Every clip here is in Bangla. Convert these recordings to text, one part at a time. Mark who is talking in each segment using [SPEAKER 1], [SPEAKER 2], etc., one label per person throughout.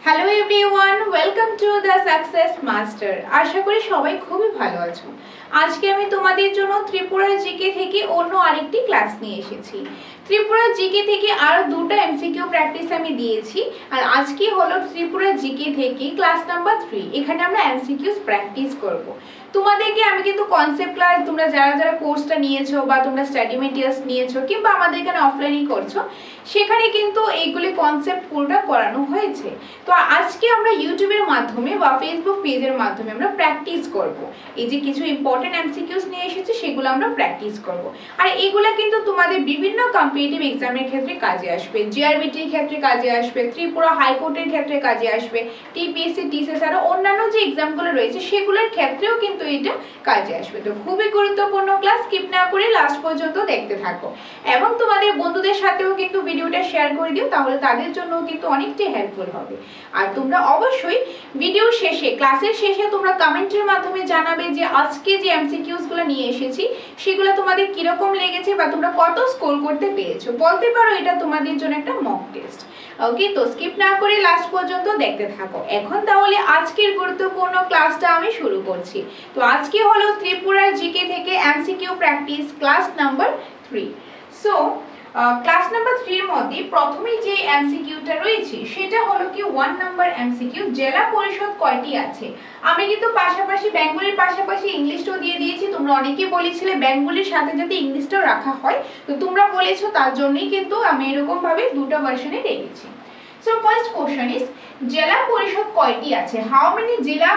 [SPEAKER 1] Hello everyone, welcome to the success master. আশা করি সবাই খুবই ভালো আছো। আজকে আমি তোমাদের জন্য ত্রিপুরা জিকে থেকে অন্য আরেকটি ক্লাস নিয়ে এসেছি। ত্রিপুরা জিকে থেকে আরো দুটো এমসিকিউ প্র্যাকটিস আমি দিয়েছি, আর আজকে হলো ত্রিপুরা জিকে থেকে ক্লাস নাম্বার 3। এখানে আমরা এমসিকিউস প্র্যাকটিস করব। তোমাদেরকে আমি কিন্তু কনসেপ্ট ক্লাস, তোমরা যারা যারা কোর্সটা নিয়েছো বা তোমরা স্টাডি মেটেরিয়ালস নিয়েছো কিংবা আমাদের এখানে অফলাইনই করছো, সেখানে কিন্তু এইগুলি কনসেপ্ট পুরোটা করানো হয়েছে। তো আজকে আমরা ইউটিউবের মাধ্যমে বা ফেসবুক পেজের মাধ্যমে আমরা প্র্যাকটিস করব। এই যে কিছু ইম্পর্টেন্ট এমসিকিউস নিয়ে এসেছি, সেগুলো আমরা প্র্যাকটিস করব। আর এগুলো কিন্তু তোমাদের বিভিন্ন কম্পিটিটিভ এক্সামের ক্ষেত্রে কাজে আসবে, জিআরবিটির ক্ষেত্রে কাজে আসবে, ত্রিপুরা হাইকোর্টের ক্ষেত্রে কাজে আসবে, টিপিএসসি, টিসিএস আর অন্যান্য যে এক্সামগুলো রয়েছে সেগুলোর ক্ষেত্রেও কিন্তু এটা কাজে আসবে। তো খুবই গুরুত্বপূর্ণ ক্লাস, স্কিপ না করে লাস্ট পর্যন্ত দেখতে থাকো এবং তোমাদের বন্ধুদের সাথেও কিন্তু ভিডিওটা শেয়ার করে দিও, তাহলে তাদের জন্য কিন্তু অনেকটাই হেল্পফুল হবে। আর তোমরা অবশ্যই ভিডিও শেষে, ক্লাসের শেষে তোমরা কমেন্টের মাধ্যমে জানাবে যে আজকে যে এমসিকিউস গুলো নিয়ে এসেছি সেগুলো তোমাদের কিরকম লেগেছে বা তোমরা কত স্কোর করতে পেরেছো। বলতে পারো এটা তোমাদের জন্য একটা মক টেস্ট। ওকে, তো স্কিপ না করে লাস্ট পর্যন্ত দেখতে থাকো। এখন তাহলে আজকের গুরুত্বপূর্ণ ক্লাসটা আমি শুরু করছি। তো আজকে হলো ত্রিপুরা জিকে থেকে MCQ practice class number 3। So class number 3 এর মধ্যে প্রথমেই যে এমসিকিউটা রয়েছে সেটা হলো কি 1 নাম্বার এমসিকিউ, জেলা পরিষদ কয়টি আছে। আমি কিন্তু পাশাপাশি বেঙ্গলির পাশাপাশি ইংলিশটাও দিয়ে দিয়েছি। তোমরা অনেকেই বলেছিলে বেঙ্গলির সাথে যাতে ইংলিশটাও রাখা হয়, তো তোমরা বলেছো, তার জন্যই কিন্তু আমি এরকম ভাবে দুটো ভার্সনে রেখেছি। So first question is, জেলা পরিষদ কয়টি আছে? How many জেলা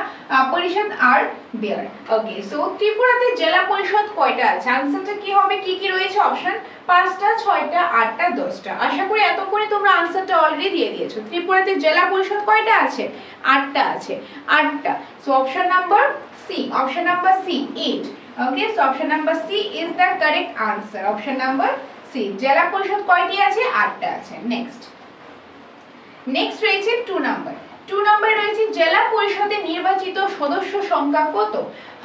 [SPEAKER 1] পরিষদ are there? Okay, so ত্রিপুরাতে জেলা পরিষদ কয়টা আছে? আনসারটা কি হবে? কি কি রয়েছে অপশন? 5টা, 6টা, 8টা, 10টা। আশা করি এতক্ষণে তোমরা আনসারটা অলরেডি দিয়ে দিয়েছো। ত্রিপুরাতে জেলা পরিষদ কয়টা আছে? 8টা আছে, 8টা। So option number C, option number C, 8. Okay, so option number C is the correct answer. Option number C, জেলা পরিষদ কয়টি আছে? 8টা আছে। নেক্সট রয়েছে 2 নাম্বার। 2 নাম্বার রয়েছে জেলা পরিষদের নির্বাচিত সদস্য সংখ্যা কত?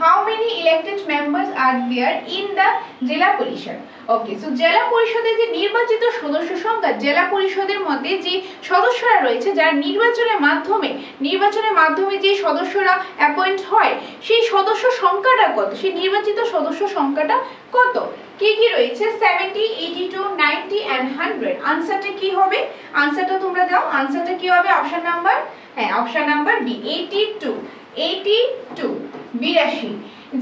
[SPEAKER 1] How many elected members are there in the Zilla Parishad? Okay, so জেলা পরিষদের যে নির্বাচিত সদস্য সংখ্যা, জেলা পরিষদের মধ্যে যে সদস্যরা রয়েছে যারা নির্বাচনের মাধ্যমে যে সদস্যরা অ্যাপয়েন্ট হয়, সেই সদস্য সংখ্যাটা কত? সেই নির্বাচিত সদস্য সংখ্যাটা কত? কি কি রয়েছে? 70, 82, 90 and 100। আনসারটা কি হবে? আনসারটা তোমরা দাও। আনসারটা কি হবে? অপশন নাম্বার, হ্যাঁ, অপশন নাম্বার বি, 82, 82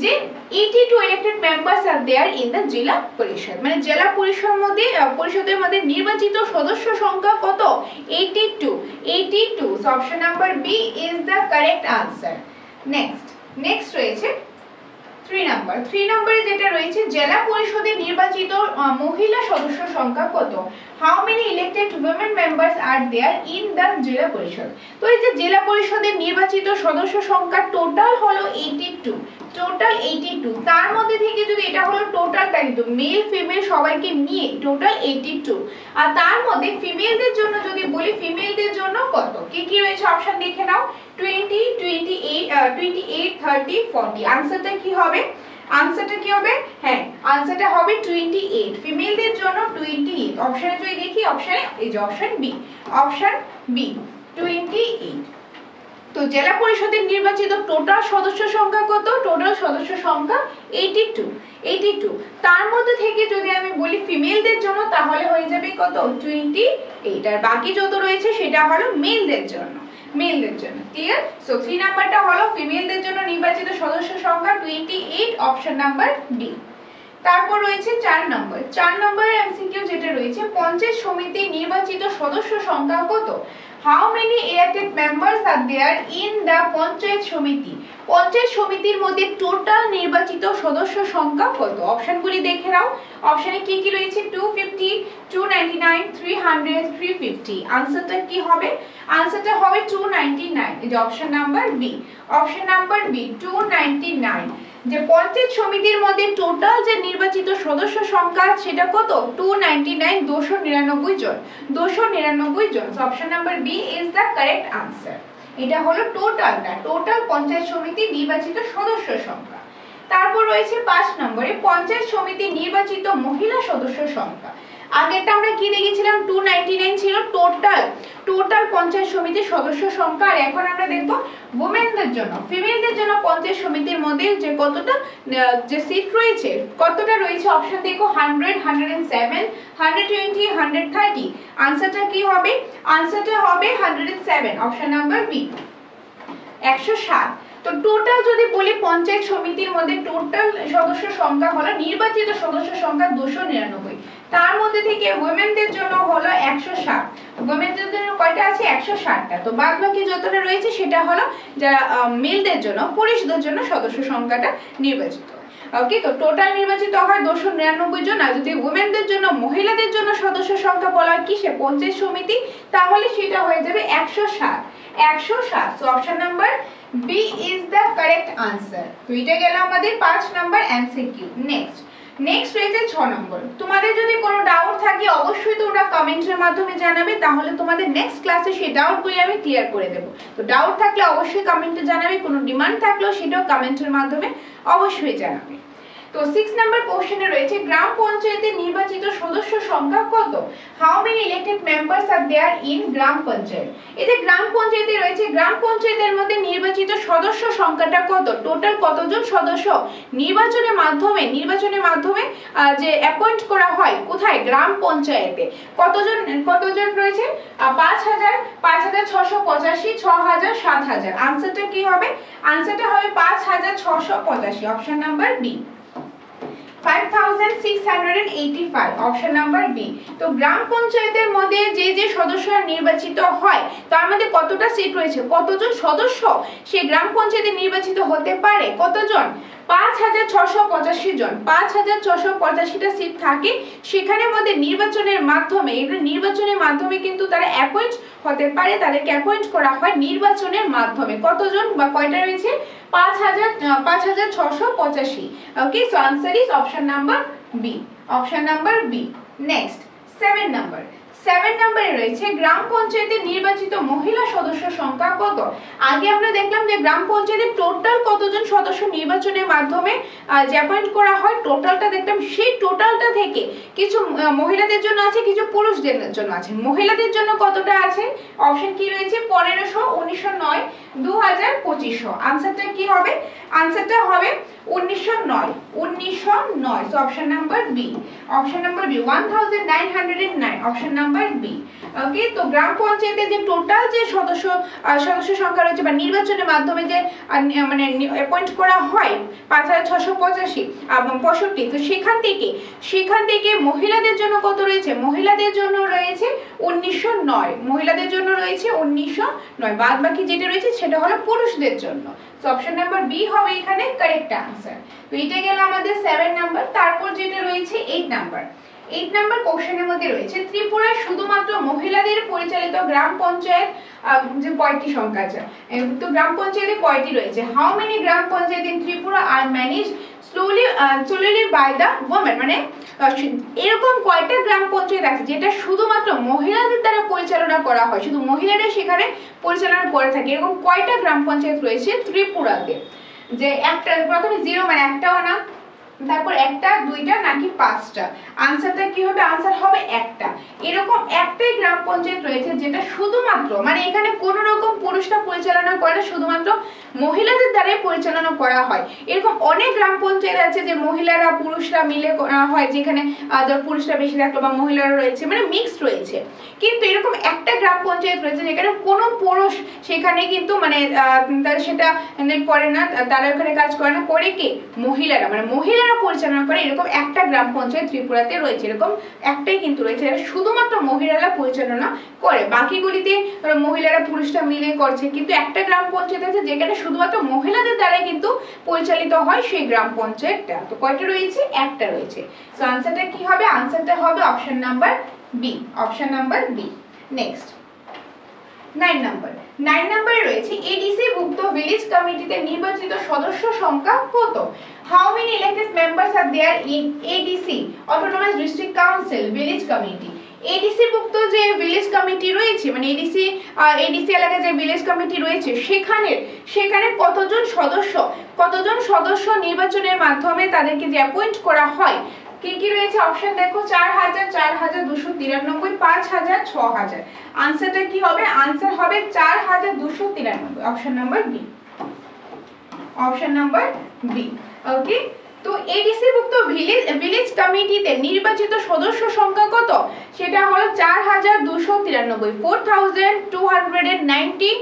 [SPEAKER 1] যে 82 elected members are there in the Zilla Parishad. মানে জেলা পরিষদের মধ্যে নির্বাচিত সদস্য সংখ্যা কত? 82। So option number B is the correct answer. Next রয়েছে 3 নাম্বার। 3 নম্বরে যেটা রয়েছে জেলা পরিষদের নির্বাচিত মহিলা সদস্য সংখ্যা কত? How many elected women members are there in the Zilla Parishad? তো এই যে জেলা পরিষদের নির্বাচিত সদস্য সংখ্যা টোটাল হলো 82, টোটাল 82। তার মধ্যে থেকে যদি এটা হলো টোটালটা, কিন্তু মেল ফিমেল সবাইকে নিয়ে টোটাল 82। আর তার মধ্যে ফিমেলদের জন্য যদি বলি, ফিমেলদের জন্য কত? কি কি রয়েছে অপশন দেখে নাও। 20, 28, 30, 40। আনসারটা কি হবে? আনসারটা কি হবে? হ্যাঁ, আনসারটা হবে 28। ফিমেলদের জন্য 28। অপশনে যদি দেখি, অপশনে এই যে অপশন বি, অপশন বি 28। তো জেলা পরিষদের নির্বাচিত টোটাল সদস্য সংখ্যা কত? টোটাল সদস্য সংখ্যা 82। তার মধ্যে থেকে যদি আমি বলি ফিমেলদের জন্য, তাহলে হয়ে যাবে কত? 28। আর বাকি যত রয়েছে সেটা হলো মেলদের জন্য। ক্লিয়ার? সো 3 নাম্বারটা হলো ফিমেলদের জন্য নির্বাচিত সদস্য সংখ্যা 28, অপশন নাম্বার ডি। তারপর রয়েছে 4 নম্বর। 4 নম্বরের এমসিকিউ যেটা রয়েছে, পঞ্চায়েত সমিতির নির্বাচিত সদস্য সংখ্যা কত? How many elected members are there in the Panchayat Samiti? Panchayat সমিতির মধ্যে টোটাল নির্বাচিত সদস্য সংখ্যা কত? অপশনগুলি দেখে নাও। অপশনে কি কি রয়েছে? 250, 299, 300, 350। আনসারটা কি হবে? আনসারটা হবে 299। এই যে option number B, option number B 299। যে পঞ্চায়েত সমিতির মধ্যে টোটাল যে নির্বাচিত সদস্য সংখ্যা সেটা কত? 299, 299 জন, 299 জন। Option number B is the correct answer. এটা হলো টোটালটা, টোটাল পঞ্চায়েত সমিতি নির্বাচিত সদস্য সংখ্যা। তারপর রয়েছে 5 নম্বরে পঞ্চায়েত সমিতি নির্বাচিত মহিলা সদস্য সংখ্যা। আগেরটা আমরা কি দেখেছিলাম 299 ছিল টোটাল পঞ্চায়েত সমিতির সদস্য সংখ্যা, আর এখন আমরা দেখব ওমেনদের জন্য, ফিমেলদের জন্য পঞ্চায়েত সমিতির মধ্যে যে কতটা যে সিট রয়েছে, কতটা রয়েছে। অপশন দেখো 100, 107, 120, 130। আনসারটা কি হবে? আনসারটা হবে 107, অপশন নাম্বার বি, 107। তো টোটাল যদি বলি পঞ্চায়েত সমিতির মধ্যে টোটাল সদস্য সংখ্যা হলো, নির্বাচিত সদস্য সংখ্যা 299, তার মধ্যে থেকে ওমেনদের জন্য হলো 107। ওমেনদের জন্য কয়টা আছে? 107টা। তো বাদ বাকি যতটা রয়েছে সেটা হলো যারা মেলদের জন্য, পুরুষদের জন্য সদস্য সংখ্যাটা নির্বাচিত। ওকে, তো টোটাল নির্বাচিত হয় 299 জন, আর যদি ওমেনদের জন্য, মহিলাদের জন্য সদস্য সংখ্যা বলা হয় কিসে? পঞ্চায়েত সমিতি, তাহলে সেটা হয়ে যাবে 107, 107। So option number B is the correct answer. তো এটা গেল আমাদের 5 নাম্বার এমসিকিউ। নেক্সট রয়েছে 6 নম্বর। তোমাদের যদি কোনো ডাউট থাকে অবশ্যই তোমরা কমেন্টের মাধ্যমে জানাবে, তাহলে তোমাদের নেক্সট ক্লাসে সেই ডাউটগুলি আমি ক্লিয়ার করে দেব। তো ডাউট থাকলে অবশ্যই কমেন্টে জানাবে, কোনো ডিমান্ড থাকলেও সেটাও কমেন্টের মাধ্যমে অবশ্যই জানাবে। তো 6 নাম্বার কোশ্চেনে রয়েছে গ্রাম পঞ্চায়েতের নির্বাচিত সদস্য সংখ্যা কত? How many elected members are there in গ্রাম পঞ্চায়েত? এই যে গ্রাম পঞ্চায়েতে রয়েছে, গ্রাম পঞ্চায়েতের মধ্যে নির্বাচিত সদস্য সংখ্যাটা কত? টোটাল কতজন সদস্য নির্বাচনের মাধ্যমে যে অ্যাপয়েন্ট করা হয়, কোথায়? গ্রাম পঞ্চায়েতে। কতজন রয়েছে? 5000, 5685, 6000, 7000। আনসারটা কি হবে? আনসারটা হবে 5685, option number B, 5685, option number B. তো গ্রাম পঞ্চায়েতের মধ্যে যে সদস্যরা নির্বাচিত হয় তার মধ্যে কতটা সিট রয়েছে, কতজন সদস্য সেই গ্রাম পঞ্চায়েতে নির্বাচিত হতে পারে? কতজন? 5685 জন। 5685টা সিট থাকে, সেখানে মধ্যে নির্বাচনের মাধ্যমে কিন্তু তারা অ্যাপয়েন্ট হতে পারে, তাদেরকে অ্যাপয়েন্ট করা হয় নির্বাচনের মাধ্যমে। কতজন বা কয়টা রয়েছে? 5685। Okay, so answer is option number B, option number B. Next 7 নম্বরে রয়েছে গ্রাম পঞ্চায়েতের নির্বাচিত মহিলা সদস্য সংখ্যা কত? আগে আমরা দেখলাম যে গ্রাম পঞ্চায়েতের টোটাল কতজন সদস্য নির্বাচনের মাধ্যমে যে অ্যাপয়েন্ট করা হয়, টোটালটা দেখলাম। সেই টোটালটা থেকে কিছু মহিলাদের জন্য আছে, কিছু পুরুষদের জন্য আছে। মহিলাদের জন্য কতটা আছে? অপশন কি রয়েছে? 1500, 1909, 2000, 2500। আনসারটা কি হবে? আনসারটা হবে 1909। So option number B, option number B, 1909, option number B. Okay, তো গ্রাম পঞ্চায়েতে যে টোটাল যে সদস্য সংখ্যা রয়েছে বা নির্বাচনের মাধ্যমে যে মানে অ্যাপয়েন্ট করা হয় 5685 তো সেখান থেকে মহিলাদের জন্য কত রয়েছে? মহিলাদের জন্য রয়েছে 1909, মহিলাদের জন্য রয়েছে 1909। বাদ বাকি যেটা রয়েছে সেটা হলো পুরুষদের জন্য। সো অপশন নাম্বার বি হবে এখানে কারেক্ট আনসার। তো এটা গেল আমাদের 7 নাম্বার। তারপর যেটা রয়েছে 8 নাম্বার কোশ্চেনের মধ্যে রয়েছে ত্রিপুরায় শুধুমাত্র মহিলাদের পরিচালিত গ্রাম পঞ্চায়েত যে কয়টি সংখ্যা আছে, তো গ্রাম পঞ্চায়েতে কয়টি রয়েছে? How many gram panchayat in Tripura are manage solely by the women? মানে এরকম কয়টা গ্রাম পঞ্চায়েত আছে যেটা শুধুমাত্র মহিলাদের দ্বারা পরিচালনা করা হয়, শুধু মহিলারা সেখানে পরিচালনা করে থাকে, এরকম কয়টা গ্রাম পঞ্চায়েত রয়েছে ত্রিপুরাতে? যে একটা, প্রথমে 0 মানে একটাও না, তারপর একটা, দুইটা নাকি 5টা? আনসারটা কি হবে? আনসার হবে একটা। এরকম একটাই গ্রাম পঞ্চায়েত রয়েছে যেটা শুধুমাত্র, মানে এখানে কোনো রকম পুরুষরা পরিচালনা করে না, শুধুমাত্র মহিলাদের দ্বারাই পরিচালনা করা হয়। এরকম অনেক গ্রাম পঞ্চায়েত আছে যে মহিলারা পুরুষরা মিলে করা হয়, যেখানে পুরুষরা বেশি থাকলো বা মহিলারা রয়েছে, মানে মিক্সড রয়েছে। কিন্তু এরকম একটা গ্রাম পঞ্চায়েত রয়েছে যেখানে কোনো পুরুষ সেখানে কিন্তু মানে সেটা করে না, তারা ওখানে কাজ করে না, করে কে? মহিলারা, মানে মহিলারা পরিচালনা করে। এরকম একটা গ্রাম পঞ্চায়েত ত্রিপুরাতে রয়েছে, এরকম একটাই কিন্তু রয়েছে যেটা শুধুমাত্র মহিলারা পরিচালনা করে, বাকিগুলিতে মহিলারা পুরুষরা মিলে করছে। কিন্তু একটা গ্রাম পঞ্চায়েত আছে যেখানে শুধুমাত্র মহিলাদের দ্বারাই কিন্তু পরিচালিত হয় সেই গ্রাম পঞ্চায়েতটা। তো কয়টা রয়েছে? একটা রয়েছে। সো আনসারটা কি হবে? আনসারটা হবে option number B, option number B. Next 9 নম্বরে রয়েছে এডিসি ভুক্ত ভিলেজ কমিটিতে নির্বাচিত সদস্য সংখ্যা কত? How many elected members are there in ADC autonomous district council village committee? ADC ভুক্ত যে ভিলেজ কমিটি রয়েছে, মানে এডিসি এলাকায় যে ভিলেজ কমিটি রয়েছে সেখানে কতজন সদস্য নির্বাচনের মাধ্যমে তাদেরকে যে অ্যাপয়েন্ট করা হয়, কি কি রয়েছে অপশন দেখো, 4000, 4293, 5000, 6000। আনসারটা কি হবে? আনসার হবে 4293, option number B, option number B. Okay, তো এডিসি ভুক্ত ভিলেজ কমিটিতে নির্বাচিত সদস্য সংখ্যা কত? সেটা হলো 4293, 4293।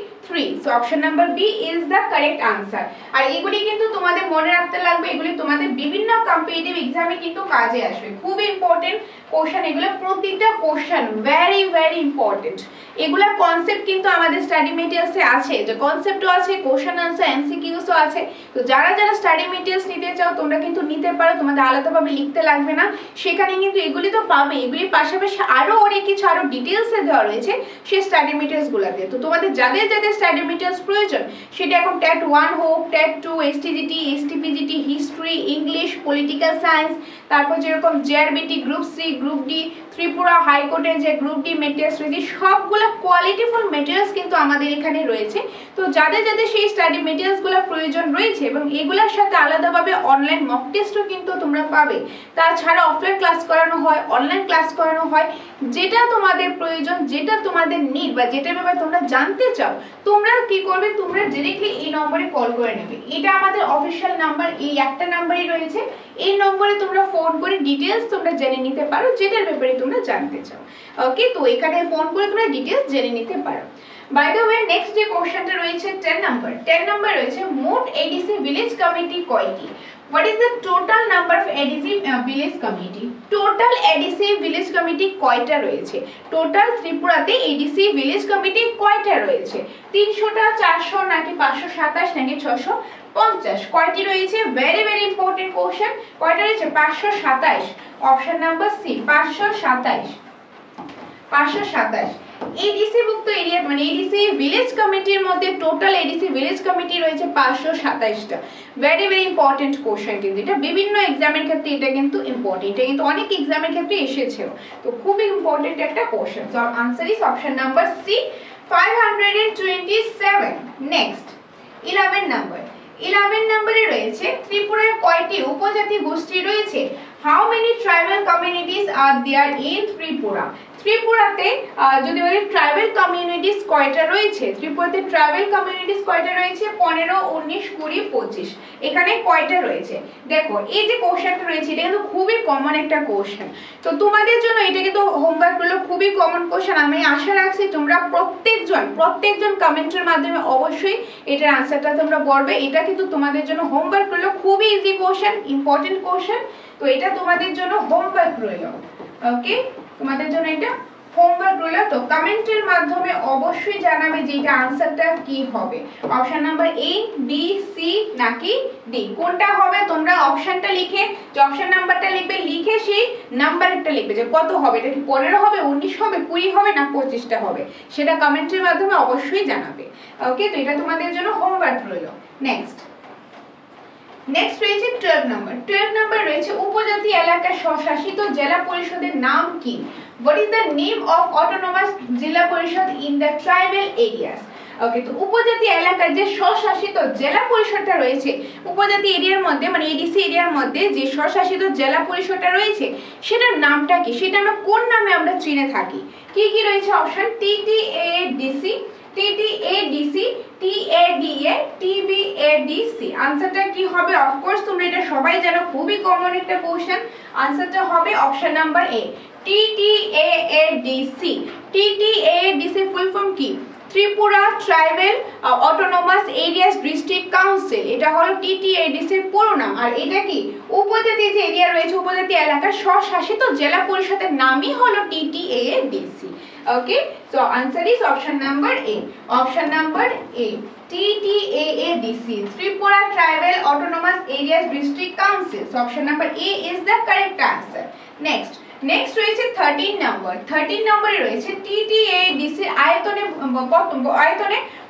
[SPEAKER 1] So option number B is the correct answer. আর এগুলি কিন্তু তোমাদের মনে রাখতে লাগবে, এগুলি তোমাদের বিভিন্ন কম্পিটিটিভ এক্সামে কিন্তু কাজে আসবে, খুব ইম্পর্টেন্ট কোশ্চেন এগুলো, প্রতিটা কোশ্চেন ভেরি ভেরি ইম্পর্টেন্ট। এগুলা কনসেপ্ট কিন্তু আমাদের স্টাডি মেটেরিয়ালসে আছে, যে কনসেপ্টও আছে, কোশ্চেন আনসার এমসিকিউসও আছে। তো যারা যারা স্টাডি মেটেরিয়ালস নিতে চাও তোমরা কিন্তু নিতে পারো, তোমাদের আলাদাভাবে লিখতে লাগবে না, সেখানে কিন্তু এগুলি তো পাবে। এগুলির পাশাপাশি আরো অনেক কিছু আরো ডিটেলসে দেওয়া রয়েছে সেই স্টাডি মেটেরিয়ালস গুলাতে। তো তোমাদের যাদের যাদের স্টাডি মেটেরিয়ালস প্রয়োজন, সেটা এখন টেট 1 হোক, TET 2, STGT, STPGT, history, English, political science, তারপর যেরকম JRBT, group C, group D, Tripura হাইকোর্টের যে গ্রুপ ডি মেটেরিয়ালস রয়েছে, সবগুলো কোয়ালিটিফুল মেটেরিয়ালস কিন্তু আমাদের এখানে রয়েছে। তো যাদের যাদের সেই স্টাডি মেটেরিয়ালসগুলো প্রয়োজন রয়েছে, এবং এগুলোর সাথে আলাদাভাবে অনলাইন মক টেস্টও কিন্তু তোমরা পাবে। তাছাড়া অফলাইন ক্লাস করানো হয়, অনলাইন ক্লাস করানো হয়, যেটা তোমাদের প্রয়োজন, যেটা তোমাদের নিড বা যেটা ব্যাপারে তোমরা জানতে চাও, তোমরা কি করবে, তোমরা ডিরেক্টলি এই নম্বরে কল করে নেবে। এটা আমাদের অফিশিয়াল নাম্বার, এই একটা নাম্বারই রয়েছে। এই নম্বরে তোমরা ফোন করে ডিটেলস তোমরা জেনে নিতে পারো, যেটার ব্যাপারে তোমরা জানতে চাও। ওকে, তো এখানে ফোন করে তোমরা ডিটেলস জেনে নিতে পারো। বাই দ্য ওয়ে, নেক্সট যে কোশ্চেনটা রয়েছে 10 নাম্বার রয়েছে, মোট এডিসি ভিলেজ কমিটি কয়টি? What is the total number of ADC village committee? Total ADC village committee কয়টা রয়েছে? টোটাল ত্রিপুরাতে ADC village committee কয়টা রয়েছে? 300টা, 400, নাকি 527, নাকি 650? কয়টি রয়েছে? Very very important question. কয়টা রয়েছে? 527, অপশন নাম্বার সি, 527। এডিসি ভুক্ত এরিয়া মানে এডিসি ভিলেজ কমিটির মধ্যে টোটাল এডিসি ভিলেজ কমিটি রয়েছে 527টা। ভেরি ভেরি ইম্পর্টেন্ট কোশ্চেন, কিন্তু এটা বিভিন্ন এক্সামের ক্ষেত্রে এটা কিন্তু ইম্পর্টেন্ট, এটা কিন্তু অনেক এক্সামের ক্ষেত্রে এসেছেও। তো খুব ইম্পর্টেন্ট একটা question. So answer is option number C, 527। Next 11 নম্বরে রয়েছে, ত্রিপুরায় কয়টি উপজাতি গোষ্ঠী রয়েছে? How many tribal communities are there in Tripura? ত্রিপুরাতে যদি বলি ট্রাইবাল কমিউনিটিস কয়টা রয়েছে, ত্রিপুরাতে ট্রাইবাল কমিউনিটিস কয়টা রয়েছে? 15, 19, 20, 25। এখানে কয়টা রয়েছে? দেখো এই যে কোশ্চেনটা রয়েছে, এটা কিন্তু খুবই কমন একটা কোশ্চেন। তো তোমাদের জন্য এটা কিন্তু হোমওয়ার্ক গুলো খুবই কমন কোশ্চেন। আমি আশা রাখছি তোমরা প্রত্যেকজন কমেন্টের মাধ্যমে অবশ্যই এটার আনসারটা তোমরা বলবে। এটা কিন্তু তোমাদের জন্য হোমওয়ার্ক রইল, খুবই ইজি কোশ্চেন, ইম্পর্টেন্ট কোশ্চেন। তো এটা তোমাদের জন্য হোমওয়ার্ক রইল। ওকে, তোমাদের জন্য এটা হোমওয়ার্ক রইল। তো কমেন্টের মাধ্যমে অবশ্যই জানাবে যে এটা আনসারটা কি হবে। Option number A, B, C নাকি ডি, কোনটা হবে? তোমরা অপশনটা লিখে, যে অপশন নাম্বারটা লিখবে, লিখে সেই নাম্বারটা লিখবে যে কত হবে। এটা কি 15 হবে, 19 হবে, 20 হবে, না 25টা হবে, সেটা কমেন্টের মাধ্যমে অবশ্যই জানাবে। ওকে, তো এটা তোমাদের জন্য হোমওয়ার্ক রইল। নেক্সট রয়েছে 12 নম্বর রয়েছে, উপজাতি এলাকার স্বশাসিত জেলা পরিষদের নাম কি? What is the name of autonomous জেলা পরিষদ in the tribal areas? ওকে, তো উপজাতি এলাকার যে স্বশাসিত জেলা পরিষদটা রয়েছে, উপজাতি এরিয়ার মধ্যে মানে এডিসি এরিয়ার মধ্যে যে স্বশাসিত জেলা পরিষদটা রয়েছে, সেটার নামটা কি? সেটা আমরা কোন নামে আমরা চিনে থাকি? কি কি রয়েছে option? TTADC, TTADC, TADA, TBADC। আনসারটা কি হবে? অফকোর্স তোমরা এটা সবাই জানো, খুবই কমন একটা কোশ্চেন। আনসারটা হবে option number A, TTADC। TTADC ফুল ফর্ম কি? Tripura tribal autonomous areas district council. এটা হলো TTADC এর পুরো নাম। আর এটা কি? উপজাতি যে এরিয়া রয়েছে, উপজাতি এলাকার স্বশাসিত জেলা পরিষদের নামই হলো TTADC। Okay, so answer is option number A. Option number A, TTADC, Tripura Tribal Autonomous Areas District Council. So option number A is the correct answer. Next রয়েছে 13 নম্বরে রয়েছে TTADC আয়তনে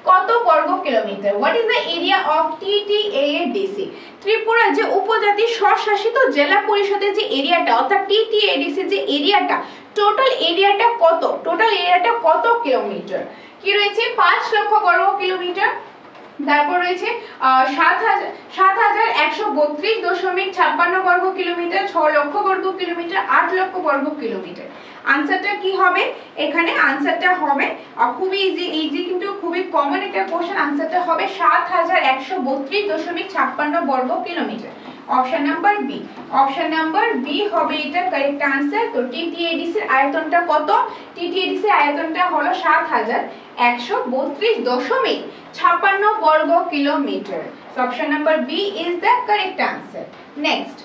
[SPEAKER 1] কত বর্গ kilometre? What is the area of TTADC? Tripura যে উপজাতি স্বশাসিত জেলা পরিষদের যে এরিয়াটা, অর্থাৎ TTADC যে এরিয়াটা, টোটাল এরিয়াটা কত? টোটাল এরিয়াটা কত কিলোমিটার? কি রয়েছে? 5 লক্ষ বর্গ কিলোমিটার। তারপর রয়েছে ৭,১৩২.৫৬ বর্গ কিলোমিটার, ৬ লক্ষ বর্গ কিলোমিটার, ৮ লক্ষ বর্গ কিলোমিটার। আনসারটা কি হবে এখানে? আনসারটা হবে খুবই ইজি কিন্তু খুবই কমন একটা কোশ্চেন। আনসারটা হবে ৭,১৩২.৫৬ বর্গ kilometre. Option number B. Option number B হবে এটা কারেক্ট আনসার। তো টিটিএডিসি এর আয়তনটা কত? টিটিএডিসি এর আয়তনটা হলো ৭,১৩২.৫৬ বর্গ kilometre. So option number B is the correct answer. Next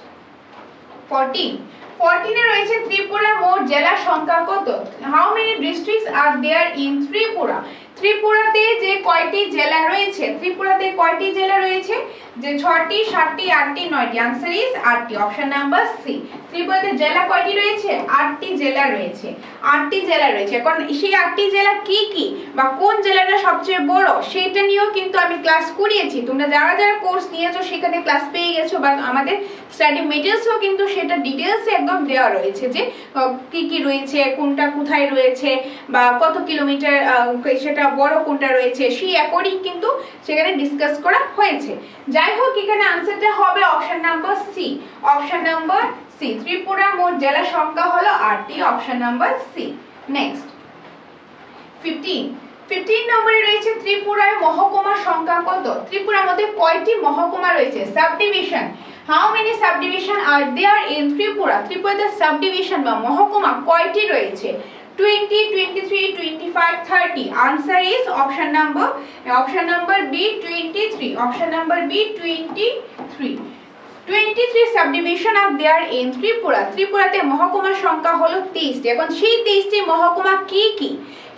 [SPEAKER 1] 14 এ রয়েছে ত্রিপুরার মোট জেলার সংখ্যা কত? How many districts are there in Tripura? ত্রিপুরাতে যে কয়টি জেলা রয়েছে? ত্রিপুরাতে কয়টি জেলা রয়েছে? যে 6টি, 7টি, 8টি, 9টি। आंसर इज 8টি। Option number C. ত্রিপুরাতে জেলা কয়টি রয়েছে? 8টি জেলা রয়েছে। 8টি জেলা রয়েছে। এখন সেই 8টি জেলা কি কি বা কোন জেলাটা সবচেয়ে বড় সেটা নিয়েও কিন্তু আমি ক্লাস করিয়েছি। তোমরা যারা যারা কোর্স নিয়েছো সেখানে ক্লাস পেয়ে গেছো, বা আমাদের স্টাডি মেটেরিয়ালসও কিন্তু সেটা ডিটেইলসে একদম দেওয়া রয়েছে যে কি কি রয়েছে, কোনটা কোথায় রয়েছে, বা কত কিলোমিটার সেটা বড় কোনটা রয়েছে, সেই অ্যাকর্ডিং কিন্তু সেখানে ডিসকাস করা হয়েছে। যাই হোক এখানে आंसरটা হবে option number C. Option number C. Tripura মোট জেলা সংখ্যা হলো 8টি। Option number C. নেক্সট 15 নম্বরে রয়েছে ত্রিপুরায় মহকুমার সংখ্যা কত? ত্রিপুরার মধ্যে কয়টি মহকুমা রয়েছে? Subdivision. How many subdivision are there in Tripura? ত্রিপুরাতে সাবডিভিশন বা মহকুমা কয়টি রয়েছে? 20, 23, 25, 30. Answer is option number B 23. Option number B 23. 23 subdivision are there in Tripura. ত্রিপুরাতে মহকুমার সংখ্যা হলো 23টি। এখন সেই 23টি মহকুমা কি কি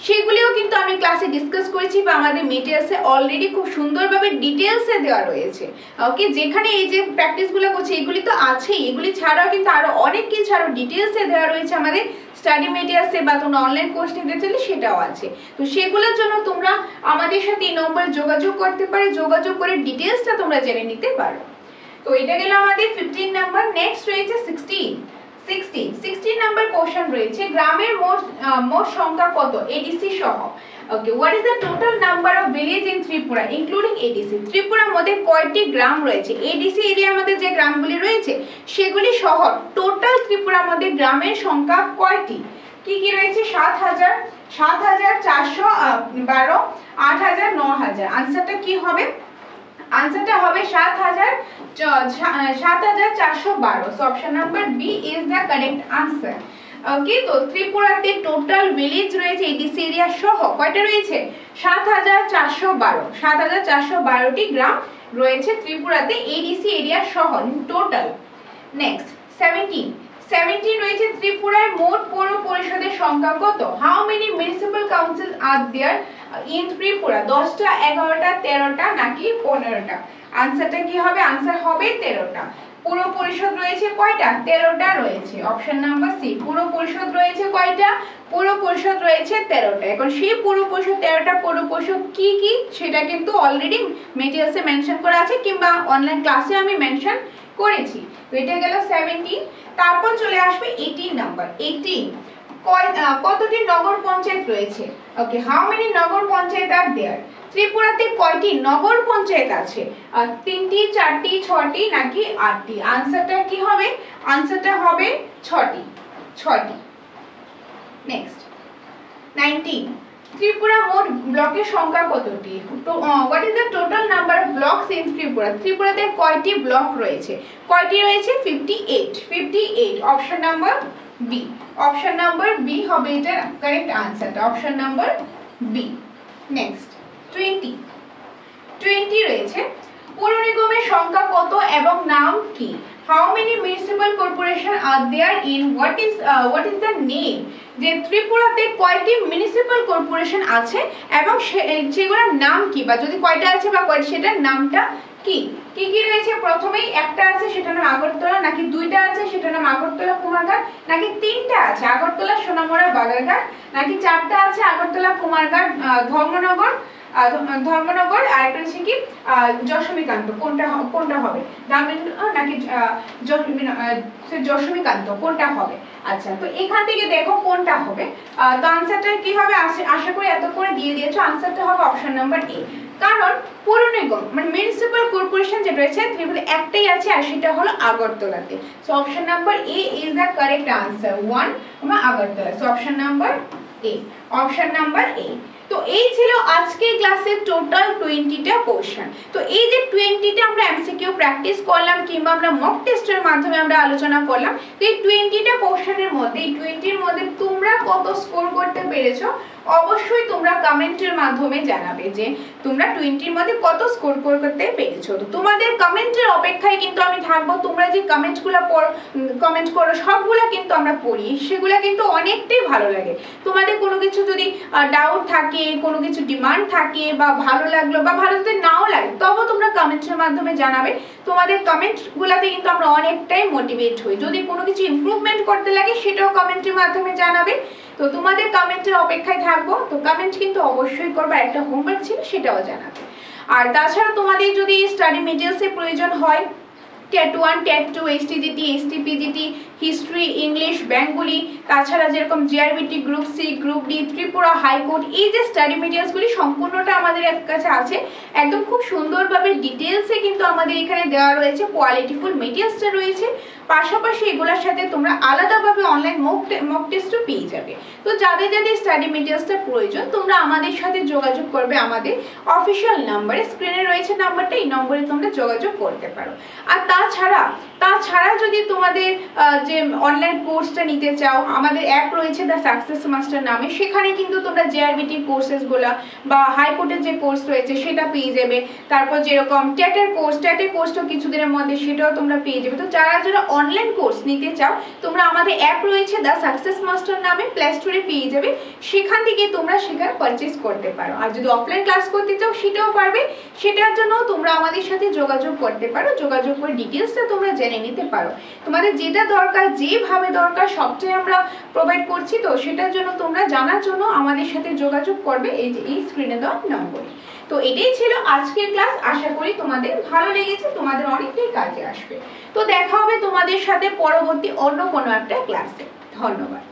[SPEAKER 1] সেগুলিও কিন্তু আমি ক্লাসে ডিসকাস করেছি, বা আমাদের মেটেরিয়ালসে অলরেডি খুব সুন্দরভাবে ডিটেইলসে দেওয়া রয়েছে। ওকে, যেখানে এই যে প্র্যাকটিসগুলো করছি এগুলি তো আছেই, এগুলি ছাড়াও কিন্তু আরো অনেক কিছু আরো ডিটেইলসে দেওয়া রয়েছে আমাদের স্টাডি মেটেরিয়ালসে, বা তোমরা অনলাইন কোর্স নিতে চাইলে সেটাও আছে। তো সেগুলোর জন্য তোমরা আমাদের সাথে এই নম্বরে যোগাযোগ করতে পারো, যোগাযোগ করে ডিটেইলসটা তোমরা জেনে নিতে পারো। তো এটা গেল আমাদের 15 নাম্বার। নেক্সট রয়েছে 16 নাম্বার কোশ্চেন রয়েছে গ্রামের মোট সংখ্যা কত এডিসি সহ? Okay, what is the total number of village in Tripura including ADC? ত্রিপুরার মধ্যে কয়টি গ্রাম রয়েছে? এডিসি এরিয়ার মধ্যে যে গ্রামগুলি রয়েছে সেগুলি সহ টোটাল ত্রিপুরার মধ্যে গ্রামের সংখ্যা কয়টি? কি কি রয়েছে? 7,000, 7,412, 8,000, 9,000। আনসারটা কি হবে? আনসারটা হবে 7,412। So option number B is the correct answer. Okay, তো ত্রিপুরাতে টোটাল ভিলেজ রয়েছে এডিসি এরিয়া সহ কয়টা রয়েছে? 7,412। 7,412টি গ্রাম রয়েছে ত্রিপুরাতে এডিসি এরিয়া সহ টোটাল। নেক্সট 17 রয়েছে ত্রিপুরার মোট পৌর পরিষদের সংখ্যা কত? How many municipal council are there in Tripura? 10টা, 11টা, 13টা নাকি 15টা? আনসারটা কি হবে? আনসার হবে 13টা। পৌর পরিষদ রয়েছে কয়টা? 13টা রয়েছে। Option number C. পৌর পরিষদ রয়েছে কয়টা? পৌর পরিষদ রয়েছে 13টা। এখন সেই পৌর পরিষদ 13টা পৌর পরিষদ কি কি সেটা কিন্তু অলরেডি মেটেরিয়ালসে মেনশন করা আছে, কিংবা অনলাইন ক্লাসে আমি মেনশন করেছি। তো এটা গেল 17। তারপর চলে আসবে 18 নাম্বার। 18 কতটি নগর পঞ্চায়েত রয়েছে? ওকে, হাউ মেনি নগর পঞ্চায়েত আর দেয়ার? ত্রিপুরাতে কয়টি নগর পঞ্চায়েত আছে? 3টি, 4টি, 6টি নাকি 8টি? আনসারটা কি হবে? আনসারটা হবে 6টি। নেক্সট 19 ত্রিপুরা মোট ব্লকের সংখ্যা কতটি? What is the total number of blocks in Tripura? ত্রিপুরাতে কয়টি ব্লক রয়েছে? কয়টি রয়েছে? 58। Option number B. Option number B হবে এটা কারেক্ট আনসারটা। Option number B. নেক্সট 20 রয়েছে পৌর নিগমের সংখ্যা কত এবং নাম কি? How many municipal corporation are there in what is the name? যে ত্রিপুরাতে কয়টি মিউনিসিপাল কর্পোরেশন আছে এবং সেগুলোর নাম কি, বা যদি কয়টা আছে বা সেটার নামটা কি? কি কি রয়েছে? প্রথমেই একটা আছে সেটার নাম আগরতলা, নাকি 2টা আছে সেটার নাম আগরতলা কুমারঘাট, নাকি 3টা আছে আগরতলা সোনামুড়া বাগারঘাট, নাকি 4টা আছে আগরতলা কুমারঘাট ধর্মনগর, আর একটা হচ্ছে কি যশোমীকান্ত। কোনটা হবে? নাকি যশোমীকান্ত কোনটা হবে? আচ্ছা, তো এখান থেকে দেখো কোনটা হবে। তো আনসারটা কি হবে? আশা করি এত করে দিয়ে দিয়েছো। আনসারটা হবে অপশন নাম্বার এ। কারণ পৌর নিগম মানে মিউনিসিপাল কর্পোরেশন যেটা রয়েছে ত্রিপুরা একটাই আছে আর সেটা হলো আগরতলাতে। So option number A is the correct answer 1 এবং Agartala. So option number A, option number A. তো এই ছিল আজকে ক্লাসের টোটাল 20টা কোশ্চেন। তো এই যে 20টা আমরা এমসিকিউ প্র্যাকটিস করলাম কিংবা আমরা মক টেস্টের মাধ্যমে আমরা আলোচনা করলাম, তো এই 20টা কোশ্চেনের মধ্যে এই 20-র মধ্যে তোমরা কত স্কোর করতে পেরেছো অবশ্যই তোমরা কমেন্টের মাধ্যমে জানাবে যে তোমরা 20-র মধ্যে কত স্কোর করতে পেরেছো। তো তোমাদের কমেন্টের অপেক্ষায় কিন্তু আমি থাকবো। তোমরা যে কমেন্ট করো সবগুলা কিন্তু আমরা পড়ি, সেগুলা কিন্তু অনেকটাই ভালো লাগে। তোমাদের কোনো কিছু যদি ডাউট থাকে, কোনো কিছু ডিমান্ড থাকে বা ভালো লাগলো বা ভালো যদি নাও লাগে তবে তোমরা কমেন্টের মাধ্যমে জানাবে। তোমাদের কমেন্টগুলোতে কিন্তু আমরা অনেকটাই মোটিভেট হই। যদি কোনো কিছু ইমপ্রুভমেন্ট করতে লাগে সেটাও কমেন্টের মাধ্যমে জানাবে। তো তোমাদের কমেন্টের অপেক্ষায় থাকবো। তো কমেন্ট কিন্তু অবশ্যই করবে, একটা হোমওয়ার্ক ছিল সেটাও জানাবে। আর তাছাড়া তোমাদের যদি স্টাডি মেটেরিয়ালসের প্রয়োজন হয়, TET 1, TET 2, STGT, STPGT, history, English, Bengali, তাছাড়া যেরকম GRBT, group C, group D, Tripura high court, এই যে স্টাডি মেটেরিয়ালসগুলি সম্পূর্ণটা আমাদের কাছে আছে। একদম খুব সুন্দরভাবে ডিটেলসে কিন্তু আমাদের এখানে দেওয়া রয়েছে, কোয়ালিটিফুল মেটেরিয়ালসটা রয়েছে। পাশাপাশি এগুলোর সাথে তোমরা আলাদাভাবে অনলাইন মক টেস্টও পেয়ে যাবে। তো যাদের যাদের স্টাডি মেটেরিয়ালসটা প্রয়োজন তোমরা আমাদের সাথে যোগাযোগ করবে আমাদের অফিসিয়াল নাম্বারে, স্ক্রিনে রয়েছে নাম্বারটা, এই নম্বরে তোমরা যোগাযোগ করতে পারো। আর তাছাড়া যদি তোমাদের যে অনলাইন কোর্সটা নিতে চাও, আমাদের অ্যাপ রয়েছে দ্য সাকসেস মাস্টার নামে, সেখানে কিন্তু তোমরা জেআরবিটি কোর্সেসগুলো বা হাইকোর্টের যে কোর্স রয়েছে সেটা পেয়ে যাবে। তারপর যেরকম টেটের কোর্সটাও কিছুদিনের মধ্যে সেটাও তোমরা পেয়ে যাবে। তো যারা অনলাইন কোর্স নিতে চাও তোমরা আমাদের অ্যাপ রয়েছে দ্য সাকসেস মাস্টার নামে, প্লে স্টোরে পেয়ে যাবে, সেখান থেকে তোমরা সেখানে পারচেজ করতে পারো। আর যদি অফলাইন ক্লাস করতে চাও সেটাও পারবে, সেটার জন্য তোমরা আমাদের সাথে যোগাযোগ করতে পারো। যোগাযোগ করে ডিটেলসটা তোমরা জেনে নিতে পারো। তোমাদের যেটা দরকার, যেভাবে দরকার সবটাই আমরা প্রোভাইড করছি। তো সেটার জন্য তোমরা জানার জন্য আমাদের সাথে যোগাযোগ করবে এই যে এই স্ক্রিনে দেওয়া নম্বরে। তো এটাই ছিল আজকের ক্লাস। আশা করি তোমাদের ভালো লেগেছে, তোমাদের অনেকটাই কাজে আসবে। তো দেখা হবে তোমাদের সাথে পরবর্তী অন্য কোনো একটা ক্লাসে। ধন্যবাদ।